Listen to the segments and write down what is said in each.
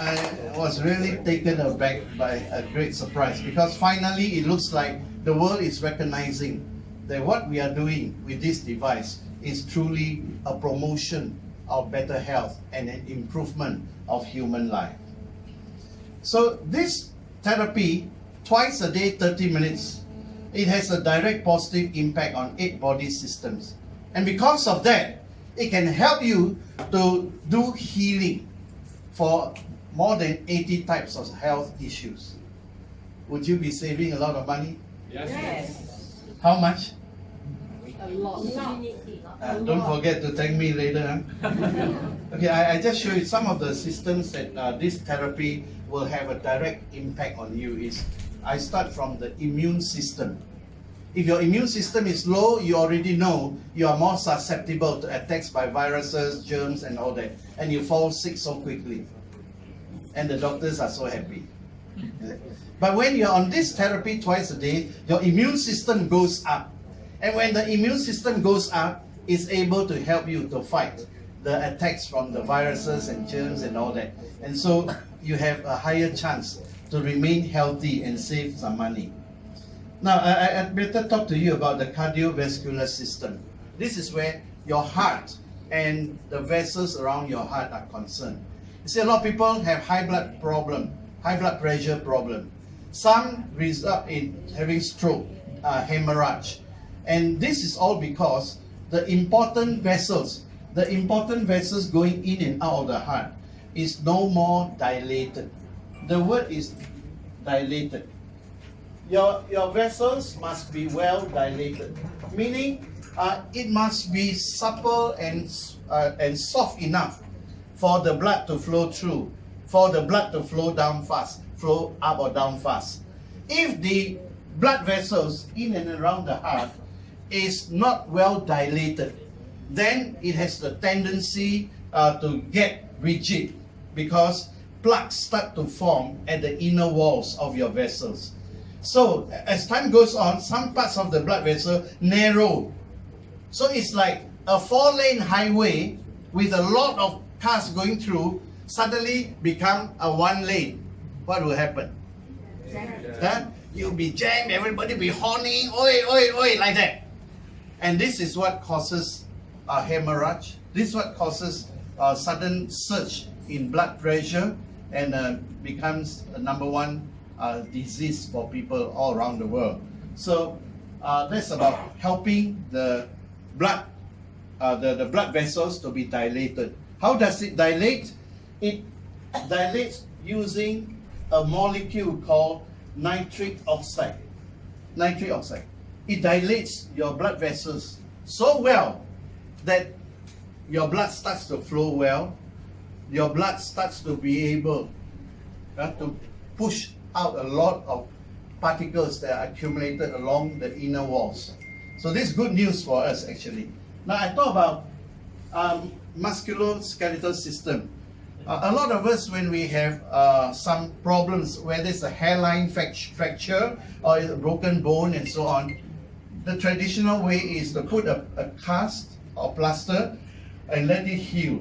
I was really taken aback by a great surprise, because finally it looks like the world is recognizing that what we are doing with this device is truly a promotion of better health and an improvement of human life. So this therapy, twice a day, 30 minutes, it has a direct positive impact on 8 body systems. And because of that, it can help you to do healing for more than 80 types of health issues. Would you be saving a lot of money? Yes. How much? A lot. Don't forget to thank me later. Huh? Okay, I just show you some of the systems that this therapy will have a direct impact on you. I start from the immune system. If your immune system is low, you already know you are more susceptible to attacks by viruses, germs, and all that. And you fall sick so quickly. And the doctors are so happy. But when you're on this therapy twice a day, your immune system goes up. And when the immune system goes up, it's able to help you to fight the attacks from the viruses and germs and all that. And so you have a higher chance to remain healthy and save some money. Now, I better talk to you about the cardiovascular system. This is where your heart and the vessels around your heart are concerned. You see, a lot of people have high blood pressure problem. Some result in having stroke, hemorrhage. And this is all because the important vessels going in and out of the heart is no more dilated. The word is dilated. Your vessels must be well dilated, meaning it must be supple and soft enough for the blood to flow through, for the blood to flow down fast, flow up or down fast. If the blood vessels in and around the heart is not well dilated, then it has the tendency to get rigid, because plaques start to form at the inner walls of your vessels. So as time goes on, some parts of the blood vessel narrow. So it's like a 4-lane highway with a lot of cars going through suddenly become a 1-lane. What will happen? You'll be jammed, everybody be horning, oi, oi, oi, like that. And this is what causes a hemorrhage. This is what causes a sudden surge in blood pressure, and becomes the #1 disease for people all around the world. So that's about helping the blood, the blood vessels to be dilated. How does it dilate? It dilates using a molecule called nitric oxide. Nitric oxide. It dilates your blood vessels so well that your blood starts to flow well. Your blood starts to be able to push out a lot of particles that are accumulated along the inner walls. So this is good news for us, actually. Now I talk about musculoskeletal system. A lot of us, when we have some problems, whether it's a hairline fracture or a broken bone and so on, the traditional way is to put a cast or plaster and let it heal.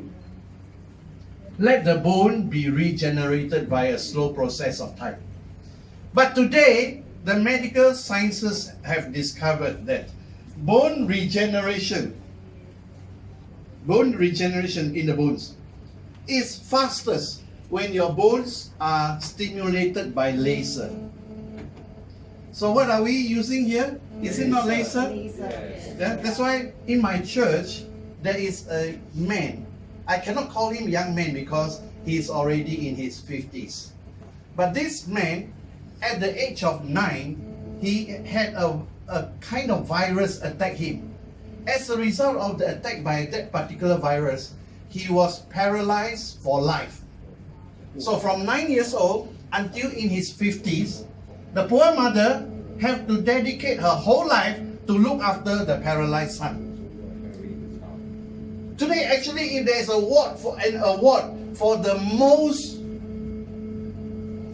Let the bone be regenerated by a slow process of time. But today, the medical sciences have discovered that bone regeneration in the bones is fastest when your bones are stimulated by laser. So what are we using here? Is it not laser? Yeah, that's why in my church there is a man. I cannot call him young man because he's already in his 50s. But this man, at the age of 9, he had a kind of virus attack him. As a result of the attack by that particular virus, he was paralyzed for life. So from 9 years old until in his 50s, the poor mother had to dedicate her whole life to look after the paralyzed son. Today, actually, if there's an award for the most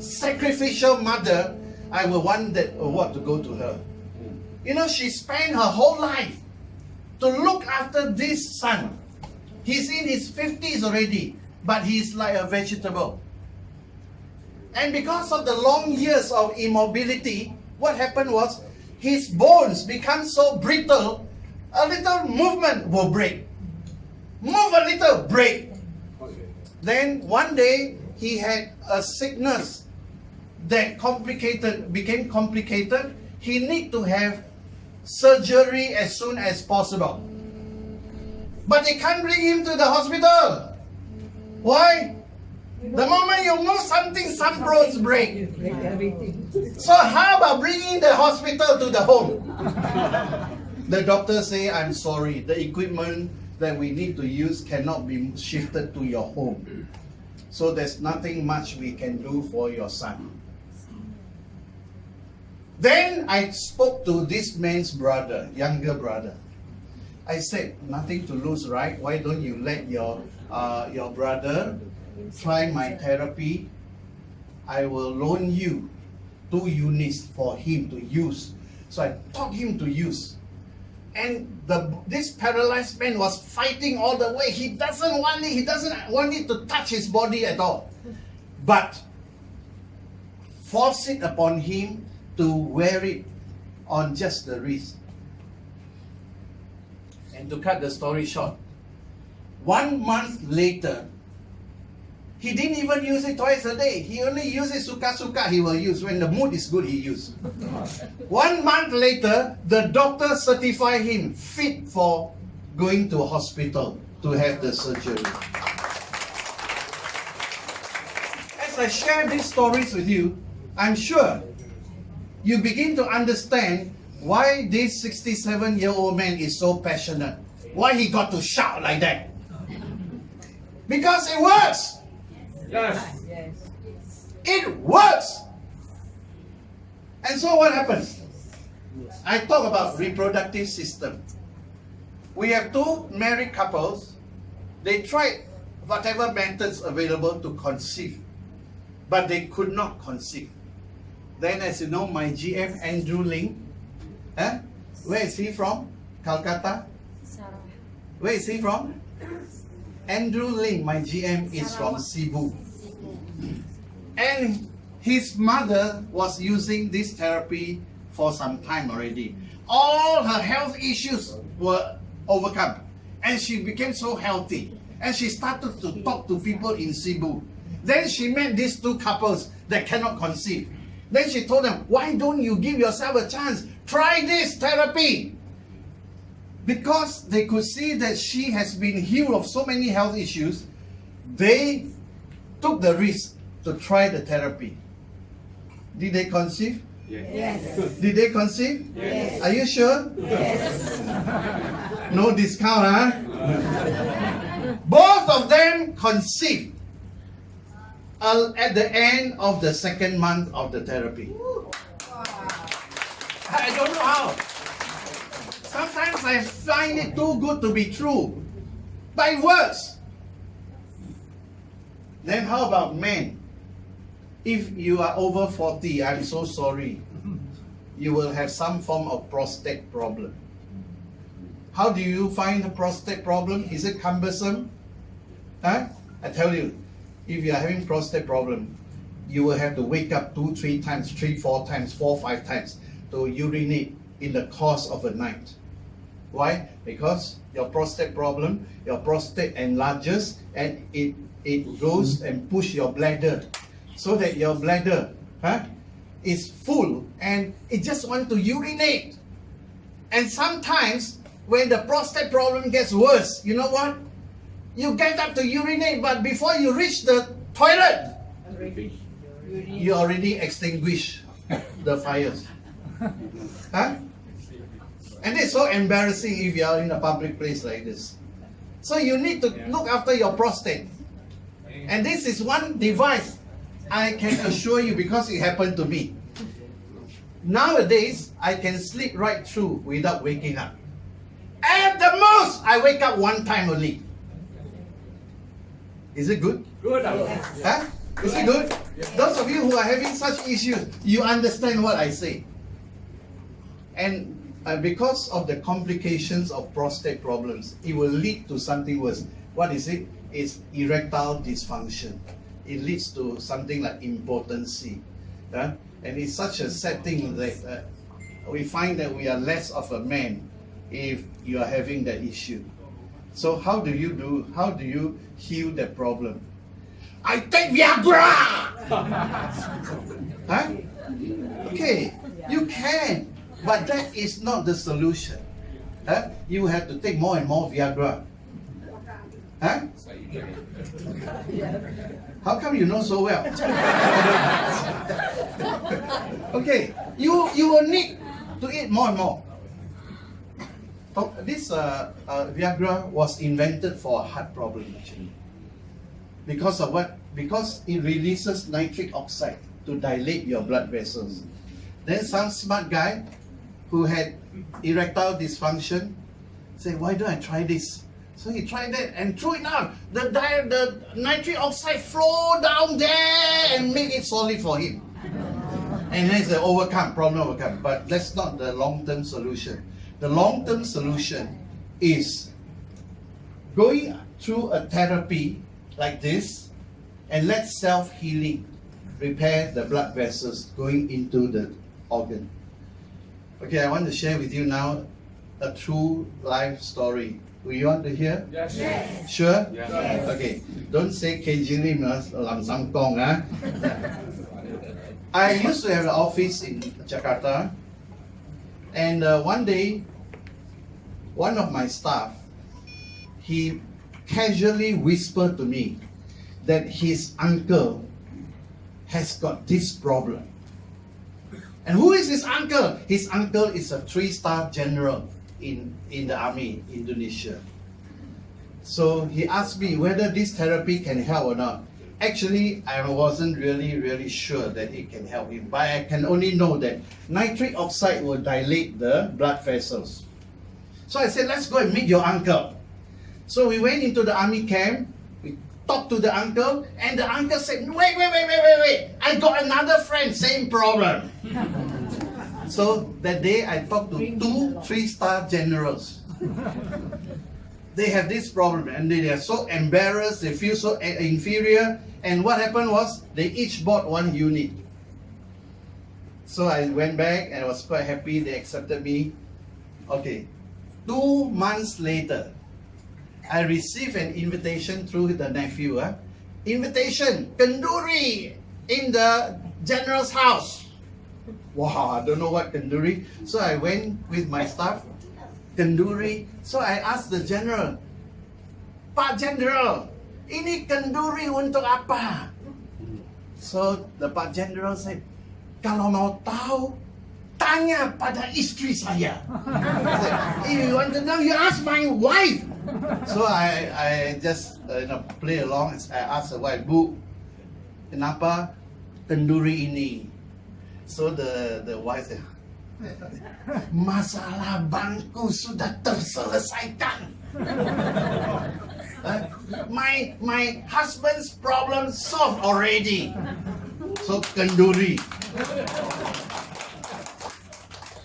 sacrificial mother, I would want that award to go to her. You know, she spent her whole life to look after this son. He's in his 50s already, but he's like a vegetable. And because of the long years of immobility, what happened was his bones become so brittle, a little movement will break. Move a little, break. Then one day he had a sickness that became complicated. He need to have surgery as soon as possible. But they can't bring him to the hospital. Why? The moment you move something, some bones break. So how about bringing the hospital to the home? The doctor say, I'm sorry, the equipment that we need to use cannot be shifted to your home. So there's nothing much we can do for your son. Then I spoke to this man's brother, younger brother. I said, nothing to lose, right? Why don't you let your brother try my therapy? I will loan you 2 units for him to use. So I taught him to use. And this paralyzed man was fighting all the way. He doesn't want it. He doesn't want it to touch his body at all. But force it upon him to wear it on just the wrist. And to cut the story short, 1 month later, he didn't even use it twice a day. He only uses suka-suka he will use. When the mood is good, he uses. 1 month later, the doctor certified him fit for going to a hospital to have the surgery. As I share these stories with you, I'm sure you begin to understand why this 67-year-old man is so passionate. Why he got to shout like that. Because it works. Yes. It works. And so what happens? I talk about reproductive system. We have 2 married couples. They tried whatever methods available to conceive, but they could not conceive. Then, as you know, my GM, Andrew Ling, where is he from? Calcutta? Where is he from? Andrew Ling, my GM, is from Cebu. And his mother was using this therapy for some time already. All her health issues were overcome. And she became so healthy. And she started to talk to people in Cebu. Then she met these 2 couples that cannot conceive. Then she told them, why don't you give yourself a chance? Try this therapy. Because they could see that she has been healed of so many health issues, they took the risk to try the therapy. Did they conceive? Yes. Did they conceive? Yes. Are you sure? Yes. No discount, huh? Both of them conceived at the end of the 2nd month of the therapy. I don't know how. Sometimes I find it too good to be true. But it works. Then how about men? If you are over 40, I'm so sorry. You will have some form of prostate problem. How do you find a prostate problem? Is it cumbersome? Huh? I tell you, if you are having prostate problem, you will have to wake up 2-3 times, 3-4 times, 4-5 times to urinate in the course of a night. Why? Because your prostate problem, your prostate enlarges and it goes and push your bladder so that your bladder is full and it just wants to urinate. And sometimes when the prostate problem gets worse, you know what? You get up to urinate, but before you reach the toilet, you already extinguish the fires. Huh? And it's so embarrassing if you are in a public place like this. So you need to look after your prostate. And this is one device I can assure you because it happened to me. Nowadays, I can sleep right through without waking up. At the most, I wake up 1 time only. Is it good? Good. Huh? Is it good? Those of you who are having such issues, you understand what I say. And because of the complications of prostate problems, it will lead to something worse. What is it? It's erectile dysfunction. it leads to something like impotency. And it's such a sad thing that we find that we are less of a man if you are having that issue. So how do you heal that problem? I take Viagra! Huh? Okay, you can, but that is not the solution. Huh? You have to take more and more Viagra. Huh? How come you know so well? Okay, you will need to eat more and more. This Viagra was invented for a heart problem actually. Because of what? Because it releases nitric oxide to dilate your blood vessels. Then some smart guy who had erectile dysfunction said, why don't I try this? So he tried that and threw it out. The nitric oxide flow down there and make it solid for him. And then it's the problem overcome. But that's not the long-term solution. The long-term solution is going through a therapy like this and let self-healing repair the blood vessels going into the organ. Okay, I want to share with you now a true life story. Will you want to hear? Yes. Yes. Sure? Yes. Okay, don't say KGL Lam Sam Kong. I used to have an office in Jakarta, and one day, one of my staff, he casually whispered to me that his uncle has got this problem. And who is his uncle? His uncle is a 3-star general in the army, Indonesia. So he asked me whether this therapy can help or not. Actually, I wasn't really sure that it can help him, but I can only know that nitric oxide will dilate the blood vessels. So I said, let's go and meet your uncle. So we went into the army camp, we talked to the uncle, and the uncle said, wait, I got another friend, same problem. So that day I talked to 2 3-star generals. They have this problem and they are so embarrassed, they feel so inferior, and what happened was they each bought 1 unit. So I went back and I was quite happy, they accepted me. Okay, 2 months later, I received an invitation through the nephew. Invitation, kenduri in the general's house. Wow, I don't know what kenduri. So I went with my staff, kenduri. So I asked the general, Pak General, ini kenduri untuk apa? So the Pak General said, kalau mau tahu, tanya pada istri saya. I said, if you want to know, you ask my wife. So I just play along. I asked the wife, Bu, kenapa kenduri ini? So the wife said, masalah bangku sudah terselesaikan. My husband's problem solved already. So kenduri.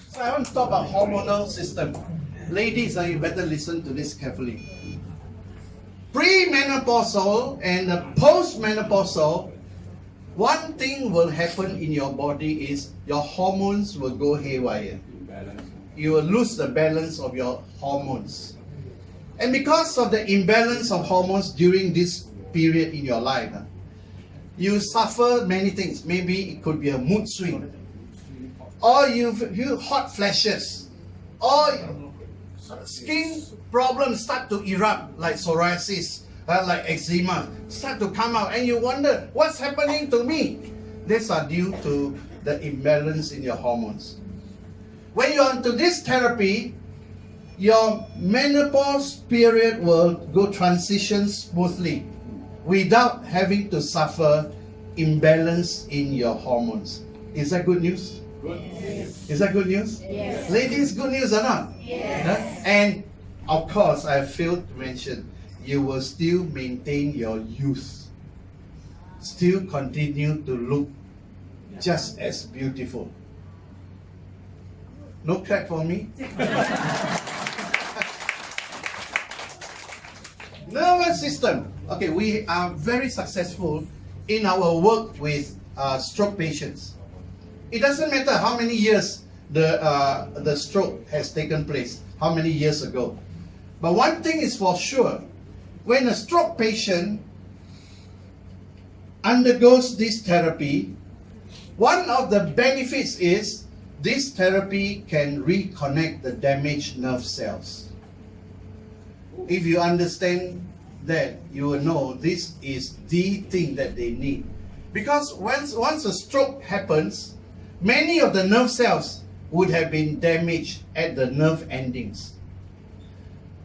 So I want to talk about hormonal system. Ladies, you better listen to this carefully. Premenopausal and postmenopausal, one thing will happen in your body is your hormones will go haywire. You will lose the balance of your hormones. And because of the imbalance of hormones during this period in your life, you suffer many things. Maybe it could be a mood swing, or you hot flashes, or skin problems start to erupt like psoriasis, like eczema, start to come out, and you wonder, what's happening to me? These are due to the imbalance in your hormones. When you're onto this therapy, your menopause period will go transition smoothly without having to suffer imbalance in your hormones. Is that good news? Yes. Is that good news? Yes. Ladies, good news or not? Yes. And of course, I failed to mention, you will still maintain your youth. Still continue to look just as beautiful. No clap for me? Nervous system. Okay, we are very successful in our work with stroke patients. It doesn't matter how many years the stroke has taken place, how many years ago. But one thing is for sure, when a stroke patient undergoes this therapy, one of the benefits is this therapy can reconnect the damaged nerve cells. If you understand that, you will know this is the thing that they need. Because once a stroke happens, many of the nerve cells would have been damaged at the nerve endings.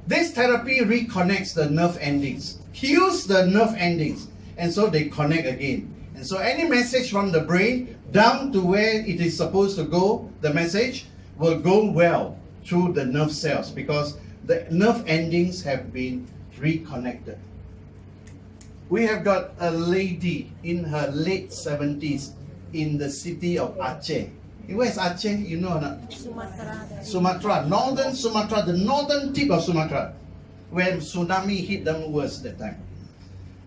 This therapy reconnects the nerve endings, heals the nerve endings, and so they connect again. And so any message from the brain down to where it is supposed to go, the message will go well through the nerve cells because the nerve endings have been reconnected. We have got a lady in her late 70s in the city of Aceh. Where is Aceh? You know or not? Sumatra, northern Sumatra, the northern tip of Sumatra, when tsunami hit them worse that time.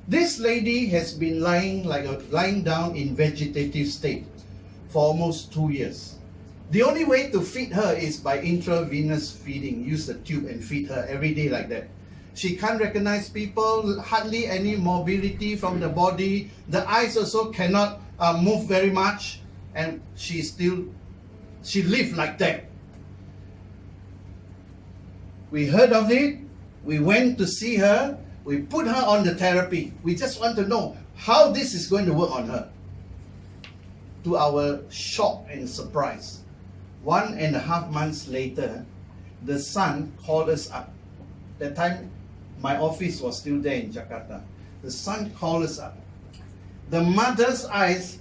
This lady has been lying down in vegetative state for almost 2 years. The only way to feed her is by intravenous feeding. Use the tube and feed her every day like that. She can't recognize people, hardly any mobility from the body. The eyes also cannot move very much, and she lived like that. We heard of it, we went to see her, we put her on the therapy. We just want to know how this is going to work on her. To our shock and surprise, 1.5 months later, the son called us up. That time, my office was still there in Jakarta. The son called us up. The mother's eyes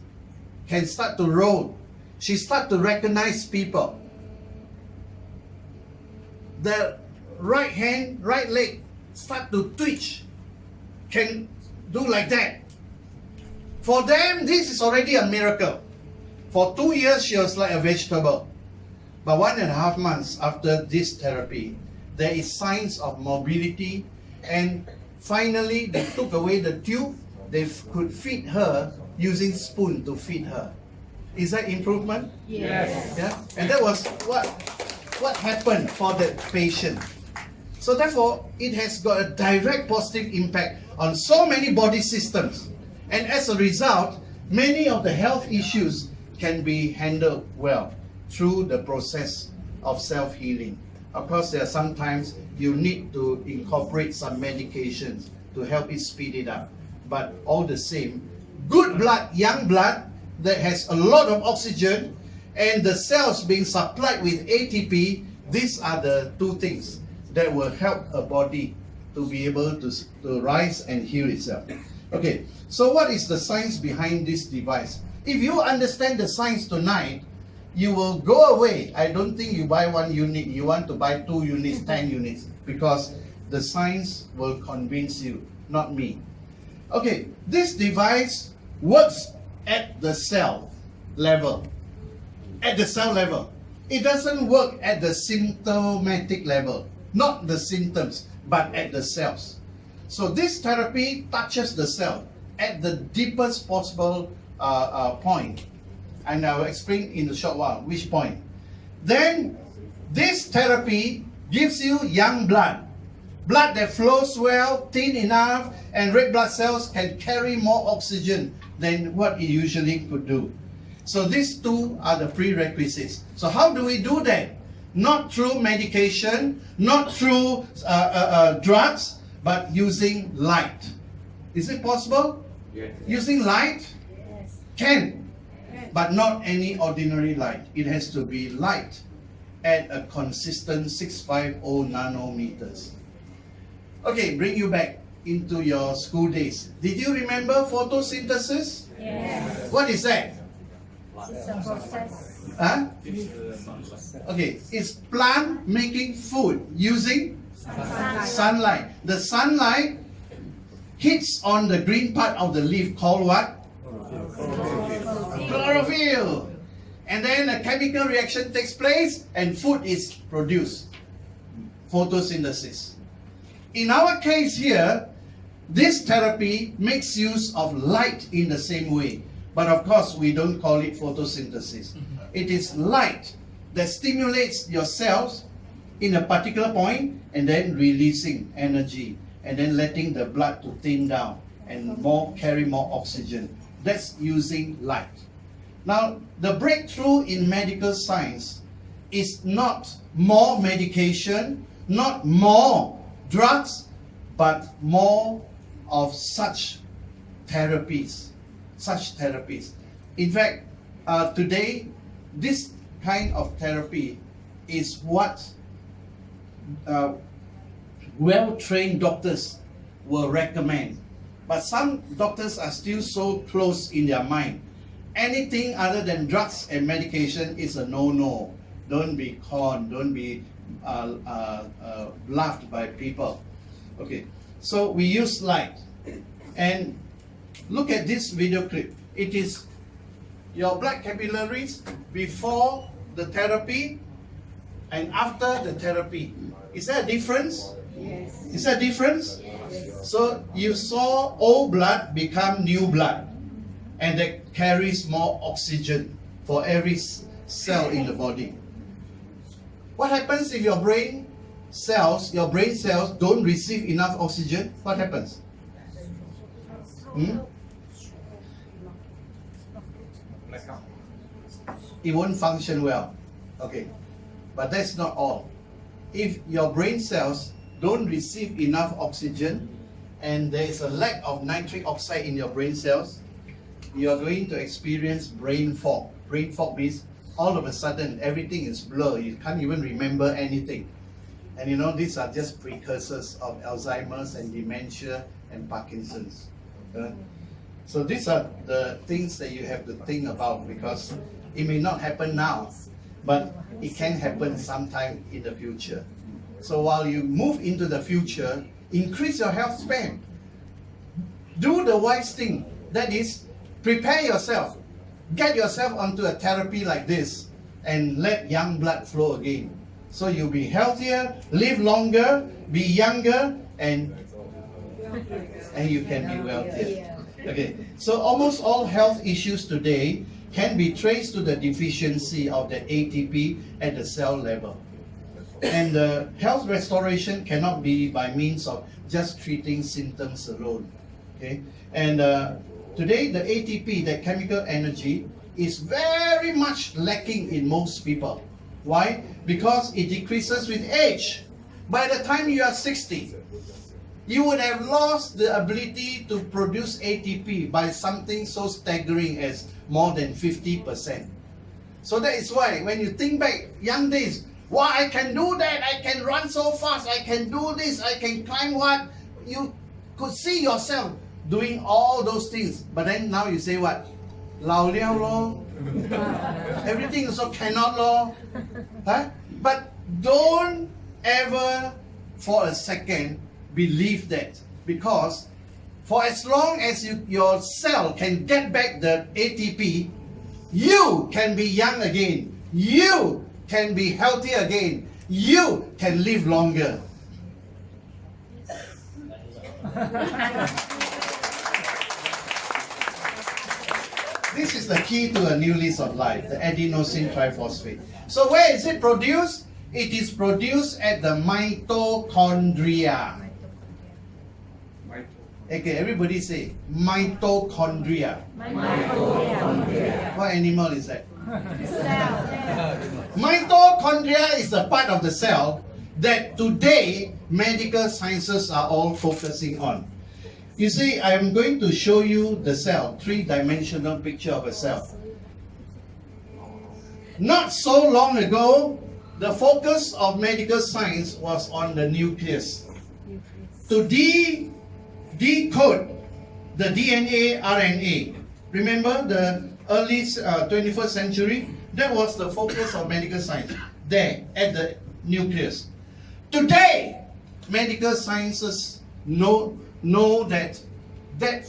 can start to roll. She starts to recognize people. The right hand, right leg start to twitch. Can do like that. For them, this is already a miracle. For 2 years, she was like a vegetable. But 1.5 months after this therapy, there is signs of mobility, and finally they took away the tube. They could feed her using spoon to feed her. Is that improvement? Yes. Yeah? And that was what happened for the patient. So therefore, it has got a direct positive impact on so many body systems. And as a result, many of the health issues can be handled well through the process of self-healing. Of course, there are sometimes you need to incorporate some medications to help it speed it up. But all the same, good blood, young blood that has a lot of oxygen and the cells being supplied with ATP, these are the two things that will help a body to be able to rise and heal itself. Okay, so what is the science behind this device? If you understand the science tonight, you will go away. I don't think you buy 1 unit, you want to buy 2 units, 10 units, because the science will convince you, not me. Okay, this device works at the cell level. At the cell level. It doesn't work at the symptomatic level. Not the symptoms, but at the cells. So this therapy touches the cell at the deepest possible point. And I will explain in a short while which point. Then this therapy gives you young blood. Blood that flows well, thin enough, and red blood cells can carry more oxygen than what it usually could do. So these two are the prerequisites. So how do we do that? Not through medication, not through drugs, but using light. Is it possible? Yes. Using light? Yes. Can. But not any ordinary light. It has to be light at a consistent 650 nanometers. Okay, bring you back into your school days. Did you remember photosynthesis? Yes. What is that? It's a process. Huh? Okay, it's plant making food using sunlight. The sunlight hits on the green part of the leaf called what? Chlorophyll. And then a chemical reaction takes place and food is produced. Photosynthesis. In our case here, this therapy makes use of light in the same way. But of course, we don't call it photosynthesis. It is light that stimulates your cells in a particular point and then releasing energy and then letting the blood to thin down and carry more oxygen. That's using light. Now, the breakthrough in medical science is not more medication, not more drugs, but more of such therapies. In fact, today, this kind of therapy is what well-trained doctors will recommend. But some doctors are still so close in their mind. Anything other than drugs and medication is a no-no. Don't be conned, don't be laughed by people. Okay, so we use light. And look at this video clip. It is your blood capillaries before the therapy and after the therapy. Is there a difference? Yes. Is there a difference? Yes. So you saw old blood become new blood, and that carries more oxygen for every cell in the body. What happens if your brain cells don't receive enough oxygen? What happens? It won't function well. Okay, but that's not all. If your brain cells don't receive enough oxygen and there is a lack of nitric oxide in your brain cells, you are going to experience brain fog. Brain fog means all of a sudden everything is blurred. You can't even remember anything. And you know, these are just precursors of Alzheimer's and dementia and Parkinson's. So these are the things that you have to think about, because it may not happen now, but it can happen sometime in the future. So while you move into the future, increase your health span. Do the wise thing. That is, prepare yourself. Get yourself onto a therapy like this and let young blood flow again. So you'll be healthier, live longer, be younger, and you can be wealthier. Okay, so almost all health issues today can be traced to the deficiency of the ATP at the cell level. And the health restoration cannot be by means of just treating symptoms alone. Okay, and today the ATP, the chemical energy, is very much lacking in most people. Why? Because it decreases with age. By the time you are 60, you would have lost the ability to produce ATP by something so staggering as more than 50%. So that is why when you think back, young days, wow, I can do that, I can run so fast, I can do this, I can climb what? You could see yourself doing all those things. But then now you say what? Lao liao lo. Everything also cannot lo. Huh? But don't ever for a second believe that, because for as long as your cell can get back the ATP, you can be young again. You can be healthy again. You can live longer. This is the key to a new lease of life, the adenosine triphosphate. So where is it produced? It is produced at the mitochondria. Okay, everybody say mitochondria. Mitochondria. What animal is that? Cell. Mitochondria is the part of the cell that today medical sciences are all focusing on. You see, I am going to show you the cell, three-dimensional picture of a cell. Not so long ago, the focus of medical science was on the nucleus. To decode the DNA, RNA. Remember the early 21st century? That was the focus of medical science, there at the nucleus. Today, medical sciences know that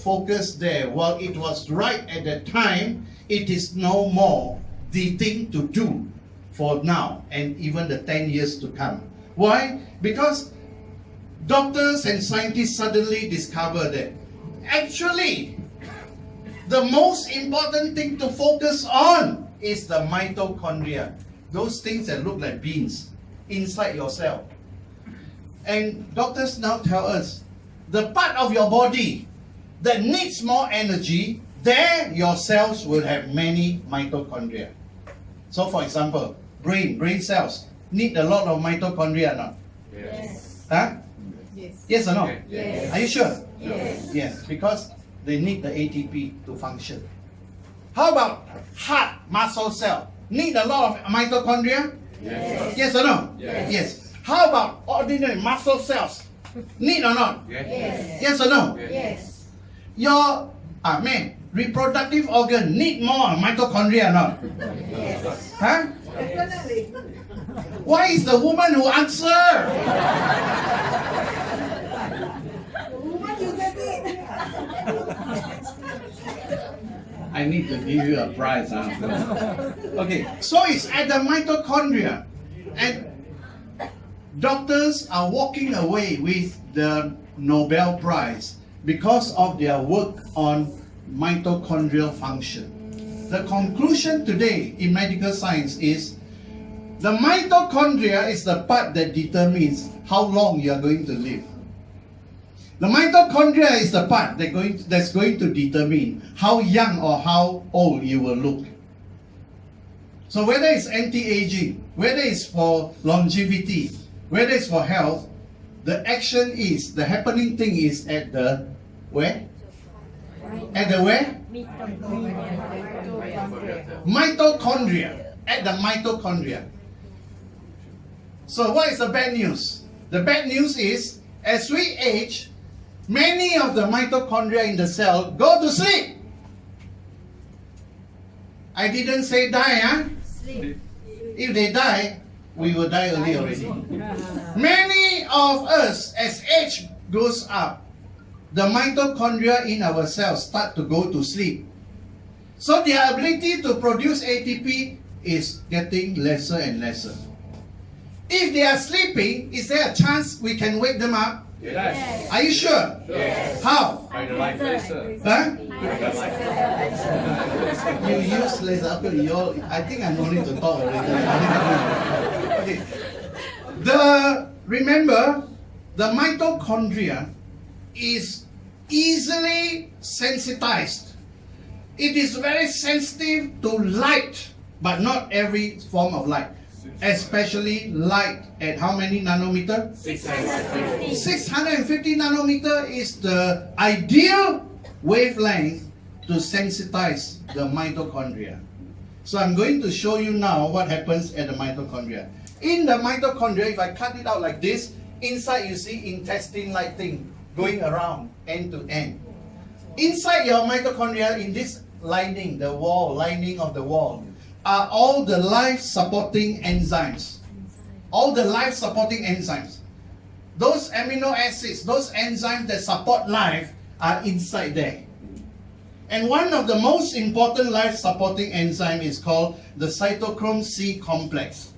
focus there, while it was right at that time, it is no more the thing to do for now and even the 10 years to come. Why? Because doctors and scientists suddenly discovered that actually the most important thing to focus on is the mitochondria, those things that look like beans inside your cell. And doctors now tell us the part of your body that needs more energy, there your cells will have many mitochondria. So for example, brain cells need a lot of mitochondria or not? Yes. Huh? Yes. Yes or no? Yes. Are you sure? Yes. Yes, because they need the ATP to function. How about heart muscle cell? Need a lot of mitochondria? Yes. Yes or no? Yes. Yes. How about ordinary muscle cells? Need or not? Yes. Yes or no? Yes. Your reproductive organ need more mitochondria or not? Yes. Huh? Definitely. Why is the woman who answer? What you said it? I need to give you a prize. Huh? Okay, so it's at the mitochondria. And doctors are walking away with the Nobel Prize because of their work on mitochondrial function. The conclusion today in medical science is the mitochondria is the part that determines how long you are going to live. The mitochondria is the part that's going to determine how young or how old you will look. So whether it's anti-aging, whether it's for longevity, whether it's for health, the happening thing is at the where? At the where? Mitochondria. At the mitochondria. So what is the bad news? The bad news is, as we age, many of the mitochondria in the cell go to sleep. I didn't say die, huh? Sleep. If they die, we will die early already. Many of us, as age goes up, the mitochondria in our cells start to go to sleep. So their ability to produce ATP is getting lesser and lesser. If they are sleeping, is there a chance we can wake them up? Yes. Are you sure? Yes. How? By the light laser. Huh? With the light laser. You use laser. Okay, I think I'm going to talk already. Okay. Remember, the mitochondria is easily sensitized. It is very sensitive to light, but not every form of light. Especially light at how many nanometer? 650. 650 nanometer is the ideal wavelength to sensitize the mitochondria. So I'm going to show you now what happens at the mitochondria. In the mitochondria, if I cut it out like this, inside you see intestine-like thing going around end to end. Inside your mitochondria, in this lining, the wall, lining of the wall, are all the life-supporting enzymes. All the life-supporting enzymes. Those amino acids, those enzymes that support life are inside there. And one of the most important life-supporting enzyme is called the cytochrome C complex.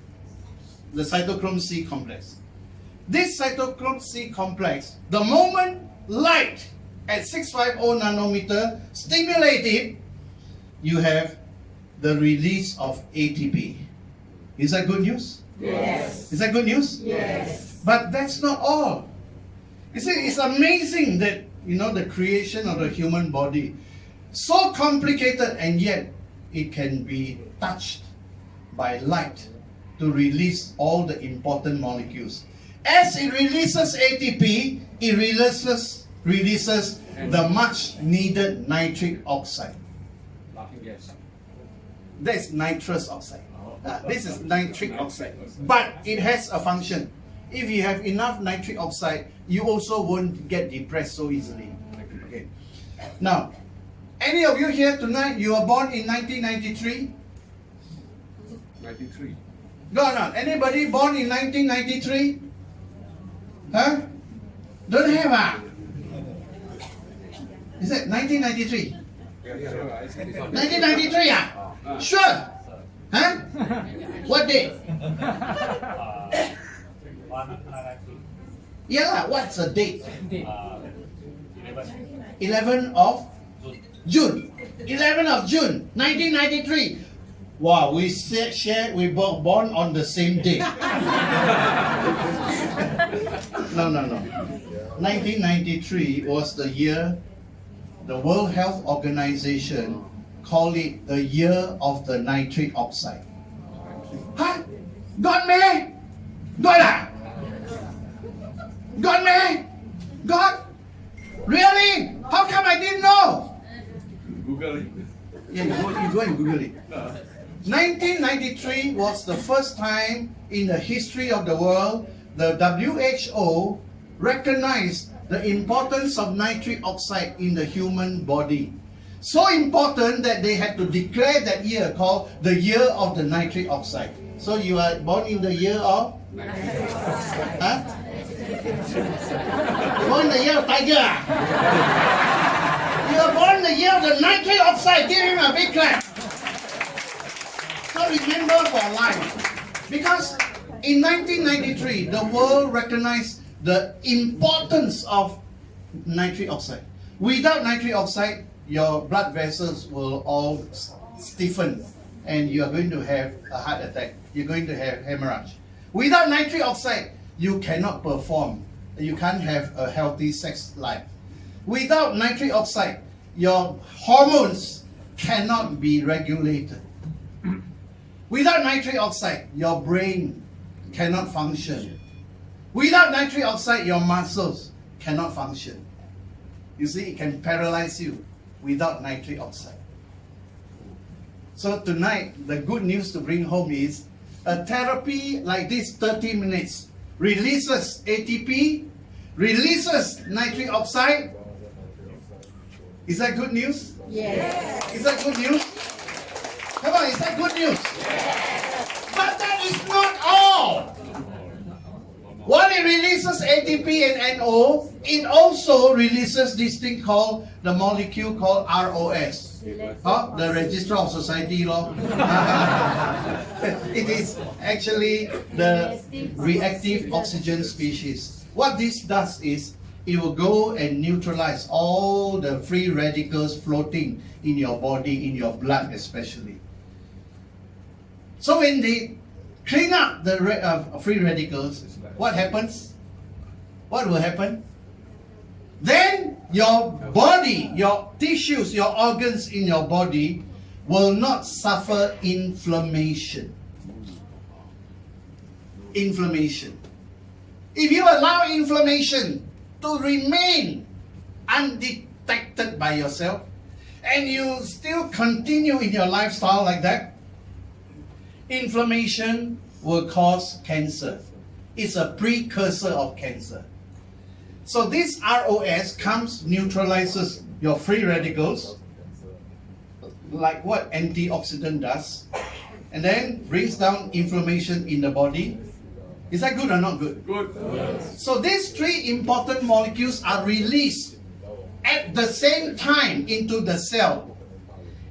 The cytochrome C complex. This cytochrome C complex, the moment light at 650 nanometer stimulated, you have the release of ATP. Is that good news? Yes. Is that good news? Yes. But that's not all. You see, it's amazing that, the creation of the human body, so complicated, and yet it can be touched by light to release all the important molecules. As it releases ATP, it releases the much needed nitric oxide. Laughing gas. That's nitrous oxide. This is nitric oxide. But it has a function. If you have enough nitric oxide, you also won't get depressed so easily. Okay. Now, any of you here tonight, you were born in 1993? 93. No, not. Anybody born in 1993? Huh? Don't have, ah? Is it 1993? Yeah. 1993, ah? Sure. Huh? What day? Yeah, what's the date? 11. 11th of June. 11th of June, 1993. Wow, we were born on the same day. No. 1993 was the year the World Health Organization called it the year of the nitric oxide. Huh? God me? God ah? God me? God? Really? How come I didn't know? Google it. Yeah, you go and Google it. 1993 was the first time in the history of the world the WHO recognized the importance of nitric oxide in the human body. So important that they had to declare that year called the year of the nitric oxide. So you are born in the year of? Huh? Born in the year of tiger. You are born in the year of the nitric oxide. Give him a big clap. So remember for life. Because in 1993, the world recognized the importance of nitric oxide. Without nitric oxide, your blood vessels will all stiffen and you are going to have a heart attack. You're going to have hemorrhage. Without nitric oxide, you cannot perform. You can't have a healthy sex life. Without nitric oxide, your hormones cannot be regulated. Without nitric oxide, your brain cannot function. Without nitric oxide, your muscles cannot function. You see, it can paralyze you without nitric oxide. So tonight, the good news to bring home is a therapy like this, 30 minutes, releases ATP, releases nitric oxide. Is that good news? Yes. Is that good news? Come on, is that good news? But that is not all. While it releases ATP and NO, it also releases this thing called the molecule called ROS. Huh? The Register of Society law. It is actually the reactive oxygen species. What this does is it will go and neutralize all the free radicals floating in your body, in your blood especially. So when they clean up the free radicals, what happens? What will happen? Then your body, your tissues, your organs in your body will not suffer inflammation. Inflammation. If you allow inflammation to remain undetected by yourself, and you still continue in your lifestyle like that, inflammation will cause cancer. It's a precursor of cancer. So this ROS comes, neutralizes your free radicals, like what antioxidant does, and then brings down inflammation in the body. Is that good or not good? Good. So these three important molecules are released at the same time into the cell.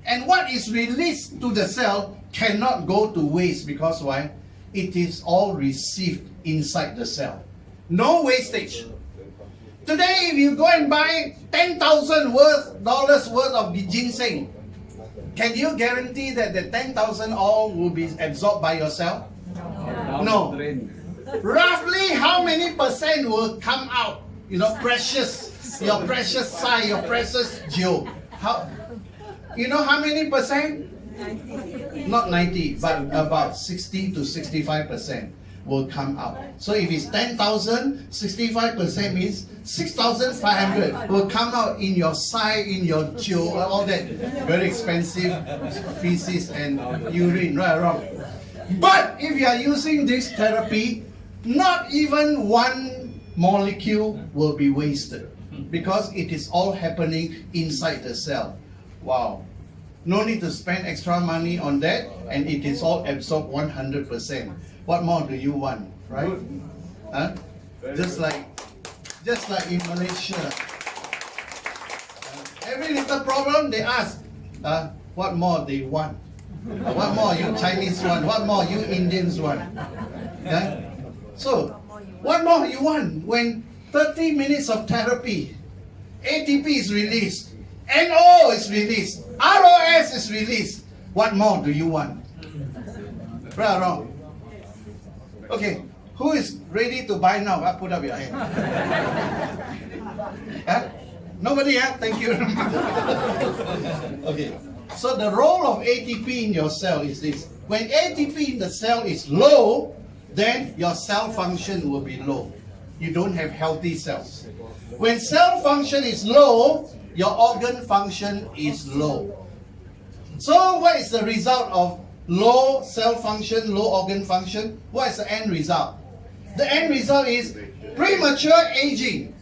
And what is released to the cell cannot go to waste because why? It is all received inside the cell. No wastage. Today, if you go and buy $10,000 worth of ginseng, can you guarantee that the 10,000 all will be absorbed by yourself? No. Roughly how many percent will come out? You know, precious, your precious Sai, your precious Joe. How? You know how many percent? Not 90, but about 60 to 65% will come out. So if it's 10,000, 65% means 6,500 will come out in your Sai, in your Joe, all that very expensive feces and urine, right or wrong. But if you are using this therapy, not even one molecule will be wasted because it is all happening inside the cell. Wow. No need to spend extra money on that, and it is all absorbed 100%. What more do you want, right? Huh? Just like in Malaysia. Every little problem they ask, what more they want? What more you Chinese want? What more you Indians want? Yeah? So, what more you want when 30 minutes of therapy. ATP is released. NO is released. ROS is released. What more do you want? Right or wrong? Okay, who is ready to buy now? Put up your hand. Huh? Nobody, huh? Thank you. Okay, so the role of ATP in your cell is this. When ATP in the cell is low, then your cell function will be low. You don't have healthy cells. When cell function is low, your organ function is low. So what is the result of low cell function, low organ function? What is the end result? The end result is premature aging.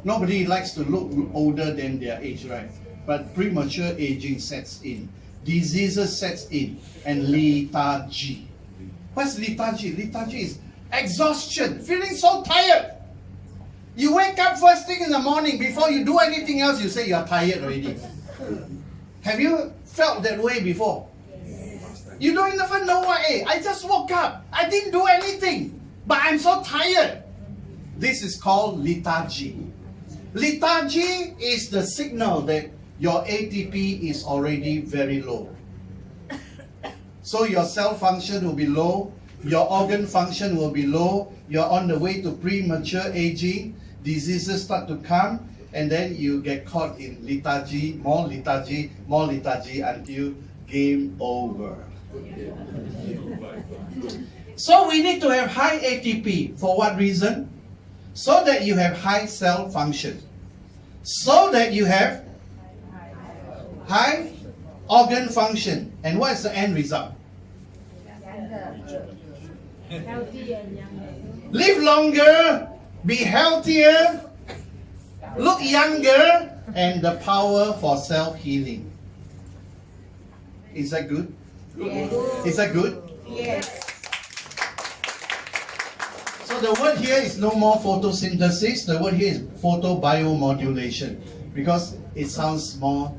Nobody likes to look older than their age, right? But premature aging sets in. Diseases sets in. And lethargy. What's lethargy? Lethargy is exhaustion, feeling so tired. You wake up first thing in the morning, before you do anything else, you say you are tired already. Have you felt that way before? You don't even know why. Hey, I just woke up. I didn't do anything, but I'm so tired. This is called lethargy. Lethargy is the signal that your ATP is already very low. So your cell function will be low, your organ function will be low, you're on the way to premature aging, diseases start to come, and then you get caught in lethargy, more lethargy, more lethargy until game over. So we need to have high ATP. For what reason? So that you have high cell function. So that you have high organ function. And what is the end result? Live longer, be healthier, look younger, and the power for self-healing. Is that good? Yes. Is that good? Yes. So the word here is no more photosynthesis. The word here is photobiomodulation, because it sounds more,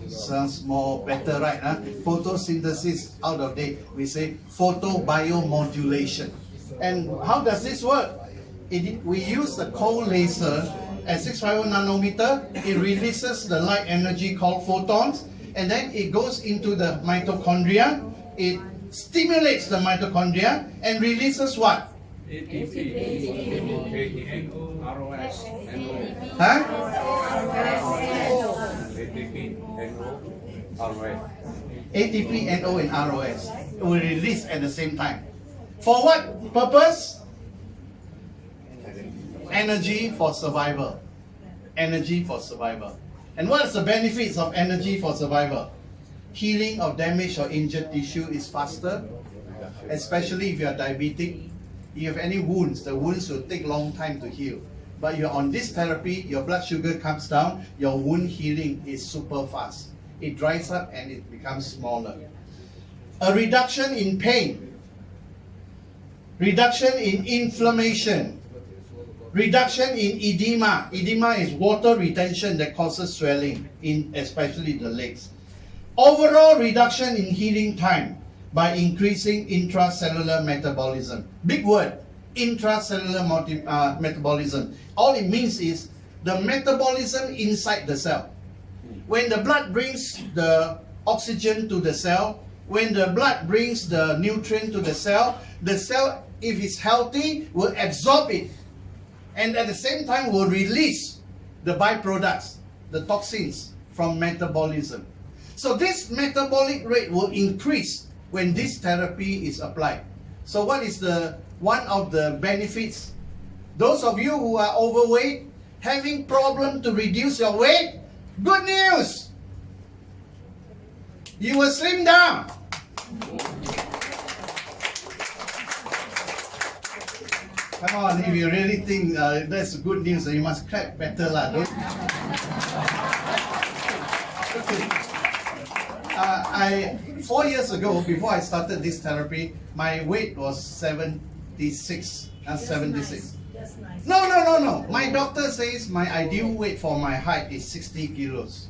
sounds more better, right? Photosynthesis out of date. We say photobiomodulation. And how does this work? We use the cold laser at 651 nanometer. It releases the light energy called photons, and then it goes into the mitochondria. It stimulates the mitochondria and releases what? ATP, ROS, Huh? ATP, ROS. ATP, NO, and ROS will release at the same time. For what purpose? Energy for survival. Energy for survival. And what is the benefits of energy for survival? Healing of damaged or injured tissue is faster, especially if you are diabetic. If you have any wounds, the wounds will take long time to heal. But you're on this therapy, your blood sugar comes down, your wound healing is super fast. It dries up and it becomes smaller. A reduction in pain. Reduction in inflammation. Reduction in edema. Edema is water retention that causes swelling, in especially the legs. Overall reduction in healing time by increasing intracellular metabolism. Big word, intracellular metabolism. All it means is the metabolism inside the cell. When the blood brings the oxygen to the cell, when the blood brings the nutrient to the cell, if it's healthy, will absorb it. And at the same time will release the byproducts, the toxins from metabolism. So this metabolic rate will increase when this therapy is applied. So what is one of the benefits? Those of you who are overweight, having problem to reduce your weight, good news! You will slim down. Come on, if you really think that's good news, you must clap better lah. Okay. 4 years ago, before I started this therapy, my weight was 76. 76. That's nice. No. My doctor says my ideal weight for my height is 60 kilos.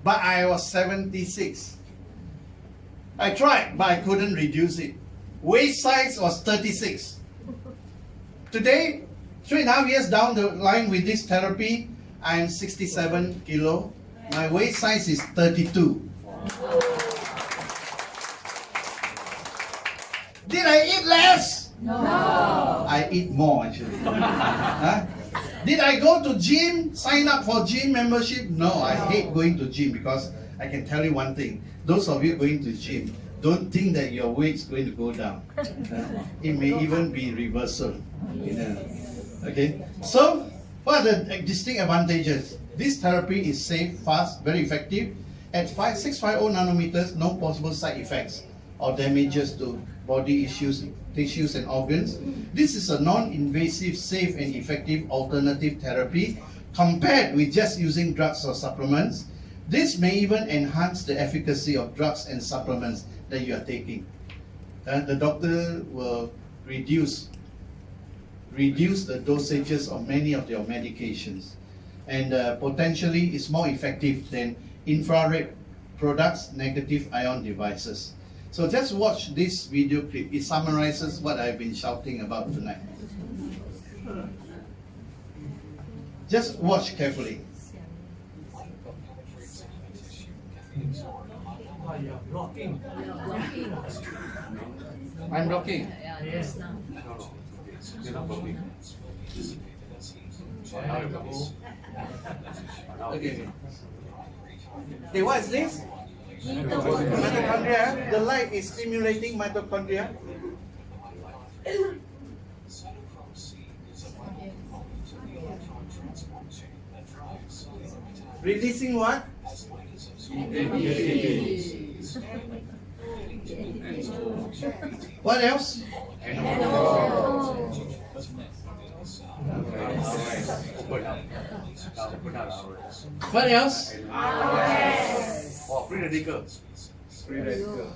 But I was 76. I tried, but I couldn't reduce it. Waist size was 36. Today, 3.5 years down the line with this therapy, I am 67 kilo. My waist size is 32. Did I eat less? No. I eat more actually. Huh? Did I go to gym, sign up for gym membership? No, I hate going to gym because I can tell you one thing. Those of you going to gym, don't think that your weight is going to go down. It may even be reversal. Okay, so what are the distinct advantages? This therapy is safe, fast, very effective. At 650 nanometers, no possible side effects or damages to body issues, tissues and organs. This is a non-invasive, safe and effective alternative therapy compared with just using drugs or supplements. This may even enhance the efficacy of drugs and supplements that you are taking. The doctor will reduce the dosages of many of your medications, and potentially is more effective than infrared products, negative ion devices. So just watch this video clip. It summarizes what I've been shouting about tonight. Just watch carefully. Blocking. I'm blocking. Yes. No. You're not blocking. Now you're blocking. Okay. Hey, what is this? Mitochondria. The light is stimulating mitochondria. Releasing what? What else? What else? Oh, free radical. Free radical.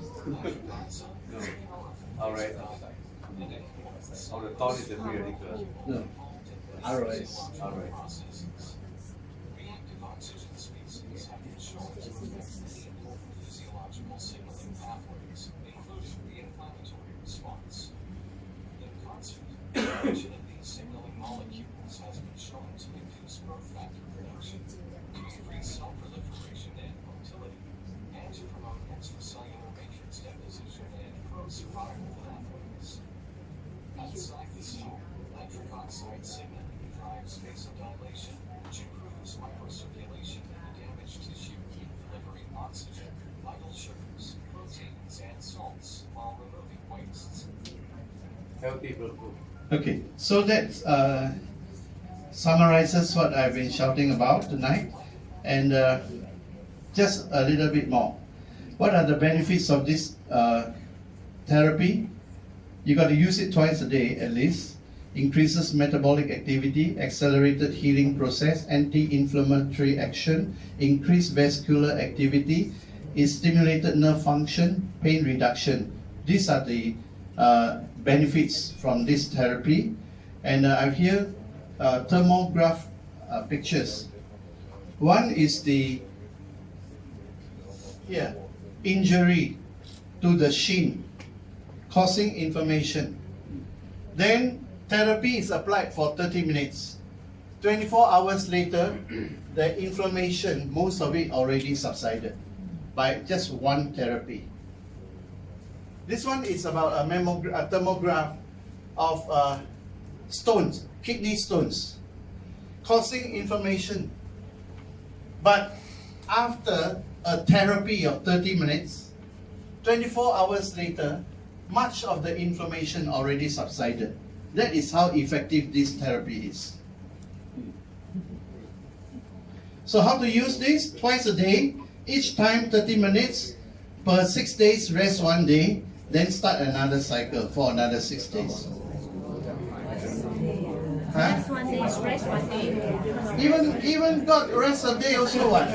Alright. Oh, the thought is the free radical. No. ROS. Alright. Healthy blood group. Okay, so that summarizes what I've been shouting about tonight, and just a little bit more. What are the benefits of this therapy? You got to use it twice a day at least. Increases metabolic activity, accelerated healing process, anti-inflammatory action, increased vascular activity, is stimulated nerve function, pain reduction. These are the benefits from this therapy. And I've here thermograph pictures. One is the injury to the shin, causing inflammation. Then therapy is applied for 30 minutes. 24 hours later, the inflammation, most of it already subsided by just one therapy. This one is about a thermograph of stones, kidney stones, causing inflammation. But after a therapy of 30 minutes, 24 hours later, much of the inflammation already subsided. That is how effective this therapy is. So how to use this? Twice a day, each time 30 minutes, per 6 days, rest 1 day, then start another cycle for another 6 days. Huh? Rest 1 day, rest 1 day. Even got rest a day also what?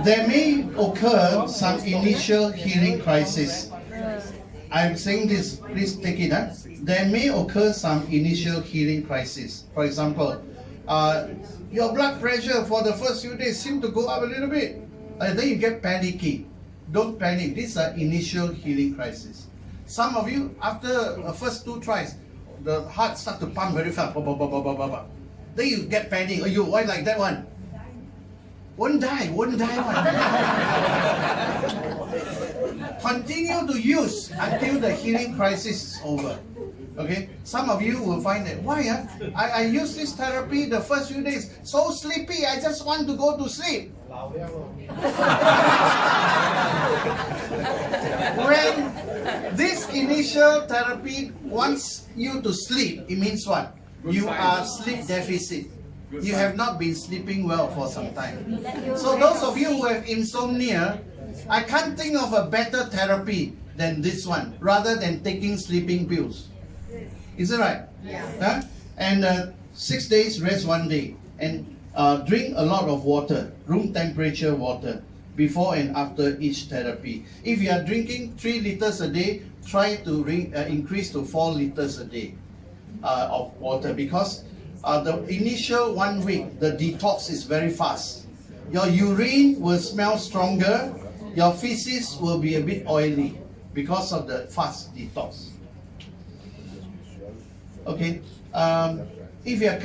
There may occur some initial healing crisis. I'm saying this, please take it. There may occur some initial healing crisis. For example, your blood pressure for the first few days seems to go up a little bit. And then you get panicky. don't panic. These are initial healing crises. Some of you, after the first 2 tries, the heart starts to pump very fast. Then you get panic. Oh, you why like that one? Won't die one. Continue to use until the healing crisis is over. Okay, some of you will find that why? I use this therapy the first few days, so sleepy. I just want to go to sleep. When this initial therapy wants you to sleep, it means what? You are sleep deficit. You have not been sleeping well for some time. So those of you who have insomnia, I can't think of a better therapy than this one, rather than taking sleeping pills. Is it right? Yeah. Huh? And 6 days, rest 1 day. And drink a lot of water, room temperature water, before and after each therapy. If you are drinking 3 liters a day, try to increase to 4 liters a day of water, because the initial 1 week, the detox is very fast. Your urine will smell stronger, your feces will be a bit oily because of the fast detox. Okay, if you are